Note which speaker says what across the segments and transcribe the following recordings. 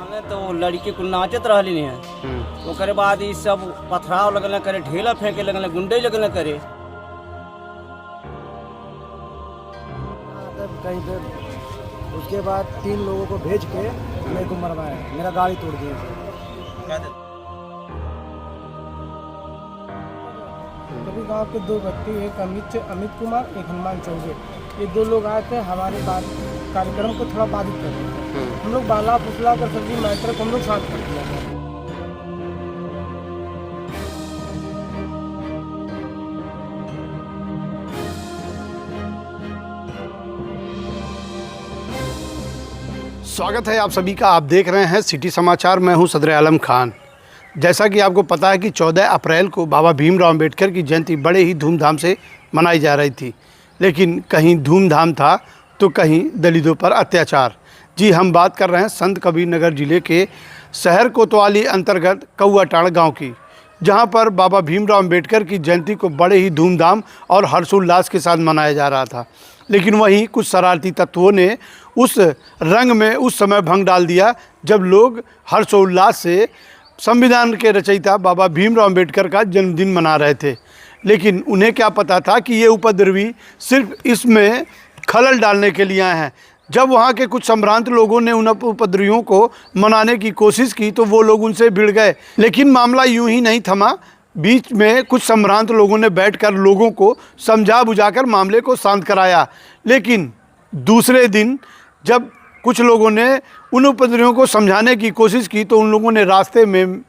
Speaker 1: माने तो लड़की कुल नाचत रहली है। ओकरे बाद ई सब पथराव लगल करे, ढेला फेंके लगल, गुंडे लगल करे।
Speaker 2: कहीं पे उसके बाद 3 लोगों को भेज के मेरे को मरवाया, मेरा गाड़ी तोड़ दिया।
Speaker 3: कभी गांव के 2 व्यक्ति, एक अमित कुमार, एक हनुमान चौबे, ये 2 लोग आए थे हमारे कार्यक्रम को थोड़ा बाधित कर रहे थे। हम लोग बाला फुसला कर सब्जी मैटर को हम लोग शांत कर दिया।
Speaker 4: स्वागत है आप सभी का। आप देख रहे हैं सिटी समाचार। मैं हूं सदर आलम खान। जैसा कि आपको पता है कि 14 अप्रैल को बाबा भीमराव अंबेडकर की जयंती बड़े ही धूमधाम से मनाई जा रही थी, लेकिन कहीं धूमधाम था तो कहीं दलितों पर अत्याचार। जी, हम बात कर रहे हैं संत कबीर नगर जिले के शहर कोतवाली अंतर्गत कौआटाड़ गाँव की, जहाँ पर बाबा भीमराव अंबेडकर की जयंती को बड़े ही धूमधाम और हर्षोल्लास के साथ मनाया जा रहा था। लेकिन वहीं कुछ शरारती तत्वों ने उस रंग में उस समय भंग डाल दिया जब लोग हर्षोल्लास से संविधान के रचयिता बाबा भीमराव अंबेडकर का जन्मदिन मना रहे थे। लेकिन उन्हें क्या पता था कि ये उपद्रवी सिर्फ इसमें खलल डालने के लिए आए हैं। जब वहाँ के कुछ संभ्रांत लोगों ने उन उपद्रवियों को मनाने की कोशिश की तो वो लोग उनसे भिड़ गए। लेकिन मामला यूं ही नहीं थमा। बीच में कुछ संभ्रांत लोगों ने बैठकर लोगों को समझा बुझाकर मामले को शांत कराया। लेकिन दूसरे दिन जब कुछ लोगों ने उन उपद्रवियों को समझाने की कोशिश की तो उन लोगों ने रास्ते में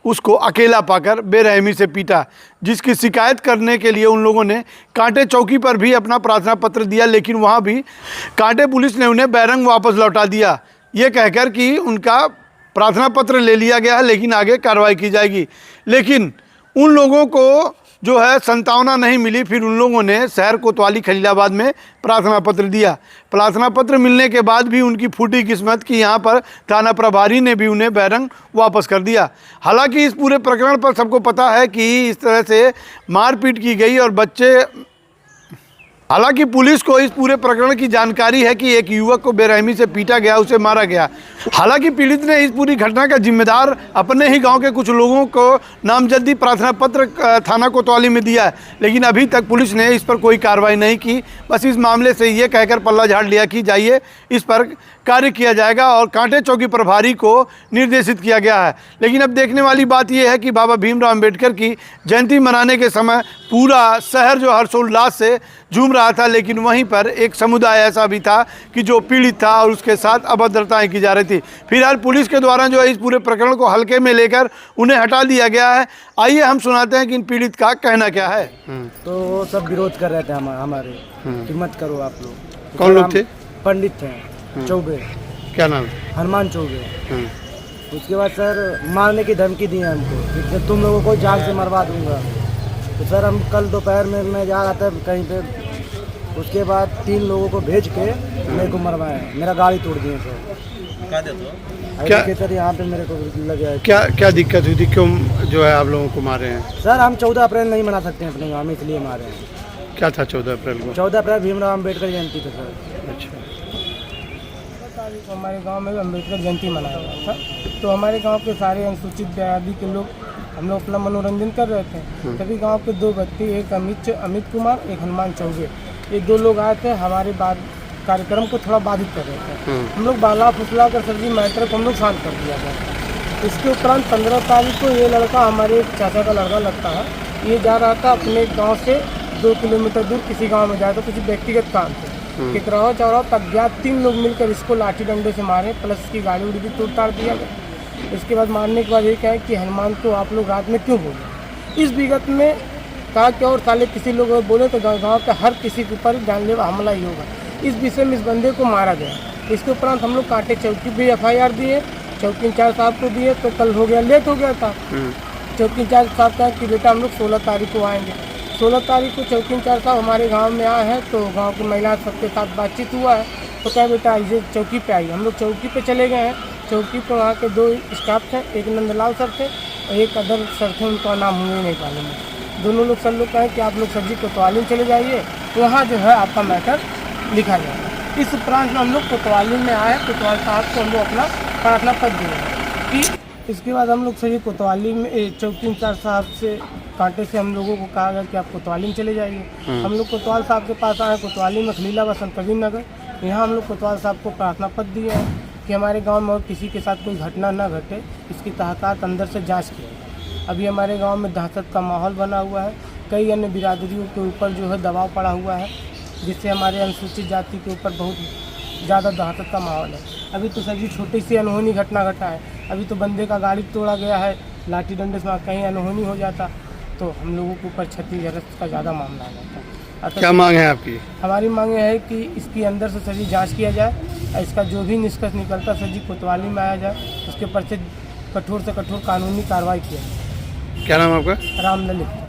Speaker 4: उसको अकेला पाकर बेरहमी से पीटा, जिसकी शिकायत करने के लिए उन लोगों ने कांटे चौकी पर भी अपना प्रार्थना पत्र दिया। लेकिन वहाँ भी कांटे पुलिस ने उन्हें बैरंग वापस लौटा दिया, ये कहकर कि उनका प्रार्थना पत्र ले लिया गया है, लेकिन आगे कार्रवाई की जाएगी। लेकिन उन लोगों को जो है संतावना नहीं मिली। फिर उन लोगों ने शहर कोतवाली खलीलाबाद में प्रार्थना पत्र दिया। प्रार्थना पत्र मिलने के बाद भी उनकी फूटी किस्मत कि यहाँ पर थाना प्रभारी ने भी उन्हें बैरंग वापस कर दिया। हालांकि इस पूरे प्रकरण पर सबको पता है कि इस तरह से मारपीट की गई और हालांकि पुलिस को इस पूरे प्रकरण की जानकारी है कि एक युवक को बेरहमी से पीटा गया, उसे मारा गया। हालांकि पीड़ित ने इस पूरी घटना का जिम्मेदार अपने ही गांव के कुछ लोगों को नामजदी प्रार्थना पत्र थाना कोतवाली में दिया है, लेकिन अभी तक पुलिस ने इस पर कोई कार्रवाई नहीं की। बस इस मामले से ये कहकर पल्ला झाड़ लिया कि जाइए इस पर कार्य किया जाएगा और कांटे चौकी प्रभारी को निर्देशित किया गया है। लेकिन अब देखने वाली बात यह है कि बाबा भीमराव अंबेडकर की जयंती मनाने के समय पूरा शहर जो हर्षोल्लास से झूम रहा था, लेकिन वहीं पर एक समुदाय ऐसा भी था कि जो पीड़ित था और उसके साथ अभद्रताएं की जा रही थी। फिलहाल पुलिस के द्वारा जो है इस पूरे प्रकरण को हल्के में लेकर उन्हें हटा दिया गया है। आइए हम सुनाते हैं कि इन पीड़ित का कहना क्या है।
Speaker 2: तो वो सब विरोध कर रहे थे हमारे कि मत करो आप लोग।
Speaker 4: कौन लोग थे?
Speaker 2: पंडित थे, चौबे।
Speaker 4: क्या नाम?
Speaker 2: हनुमान चौबे। उसके बाद सर मारने की धमकी दी है हमको कि तुम लोगों को जान से मरवा दूंगा। तो सर हम कल दोपहर में मैं जा रहा था कहीं पे, उसके बाद 3 लोगों को भेज के मेरे को मरवाया, मेरा गाड़ी तोड़ दिए सर। क्या सर यहाँ पे मेरे को लगा है।
Speaker 4: क्या दिक्कत हुई थी? क्यों जो है आप लोगों को मारे हैं?
Speaker 2: सर हम 14 अप्रैल नहीं मना सकते हैं अपने गाँव में, इसलिए मारे हैं।
Speaker 4: क्या था 14 अप्रैल को?
Speaker 2: 14 अप्रैल भीमराव अम्बेडकर जयंती था सर।
Speaker 4: अच्छा।
Speaker 3: तारीख हमारे गांव में अम्बेडकर जयंती मनाया गया था, तो हमारे गांव के सारे अनुसूचित जाति के लोग हम लोग अपना मनोरंजन कर रहे थे। तभी गांव के 2 व्यक्ति, एक अमित कुमार, एक हनुमान चौबे, ये 2 लोग आए थे हमारे कार्यक्रम को थोड़ा बाधित कर रहे थे। हम लोग बाला फुसला कर सब्जी मैटर को हम लोग शांत कर दिया था। इसके उपरांत 15 तारीख को ये लड़का, हमारे चाचा का लड़का लगता है, ये जा रहा था अपने गाँव से 2 किलोमीटर दूर किसी गाँव में, जाए तो किसी व्यक्तिगत काम थे। किकरावा चौराहा तक गया, 3 लोग मिलकर इसको लाठी डंडे से मारे, प्लस इसकी गाड़ी उड़ी भी तोड़ ताड़ दिया गया। इसके बाद मारने के बाद ये कहा कि हनुमान को आप लोग रात में क्यों बोले। इस विगत में कहा कि और साले किसी लोग बोले तो गांव के हर किसी के ऊपर जानलेवा हमला ही होगा। इस विषय में इस बंदे को मारा गया। इसके उपरांत हम लोग कांटे चौकी भी FIR दिए, चौकी इंचार्ज साहब को दिए, तो कल हो गया, लेट हो गया था। चौकी इंचार्ज साहब कहा कि बेटा हम लोग 16 तारीख को आएंगे। 16 तारीख को चौकी इंचार्ज साहब हमारे गांव में आए हैं, तो गांव की महिला सबके साथ बातचीत हुआ है। तो क्या बेटा इसे चौकी पे आइए। हम लोग चौकी पे चले गए हैं। चौकी पे वहाँ के 2 स्टाफ थे, एक नंदलाल सर थे और एक अदर सर थे, उनका नाम मुझे नहीं मालूम है। दोनों लोग सर लोग कहें कि आप लोग सर जी कोतवाली में चले जाइए, वहाँ जो है आपका मैटर लिखा जाएगा। इस उपरांत में हम लोग कोतवाली में आए, कोतवाल साहब को हम लोग अपना प्रार्थना पत्र दिए कि इसके बाद हम लोग सही कोतवाली में चौकी इंचार्ज साहब से कांटे से हम लोगों को कहा गया कि आप कोतवाली में चले जाइए। हम लोग कोतवाल साहब के पास आए, कोतवाली में खलीला बसंत कबीर नगर। यहाँ हम लोग कोतवाल साहब को प्रार्थना पत्र दिए हैं कि हमारे गांव में और किसी के साथ कोई घटना न घटे, इसकी तहक़ीक़ात अंदर से जांच की। अभी हमारे गांव में दहशत का माहौल बना हुआ है, कई अन्य बिरादरियों के ऊपर जो है दबाव पड़ा हुआ है, जिससे हमारे अनुसूचित जाति के ऊपर बहुत ज़्यादा दहशत का माहौल है। अभी तो सर जी छोटी सी अनहोनी घटना घटा है, अभी तो बंदे का गाड़ी तोड़ा गया है, लाठी डंडे से कहीं अनहोनी हो जाता तो हम लोगों के ऊपर क्षति ग्रस्त का ज़्यादा मामला आ जाता।
Speaker 4: क्या मांग है आपकी?
Speaker 3: हमारी मांग है कि इसकी अंदर से सर जी जाँच किया जाए और इसका जो भी निष्कर्ष निकलता सर जी कोतवाली में आया जाए, उसके पर से कठोर कानूनी कार्रवाई किया जाए।
Speaker 4: क्या नाम है आपका?
Speaker 3: राम ललित।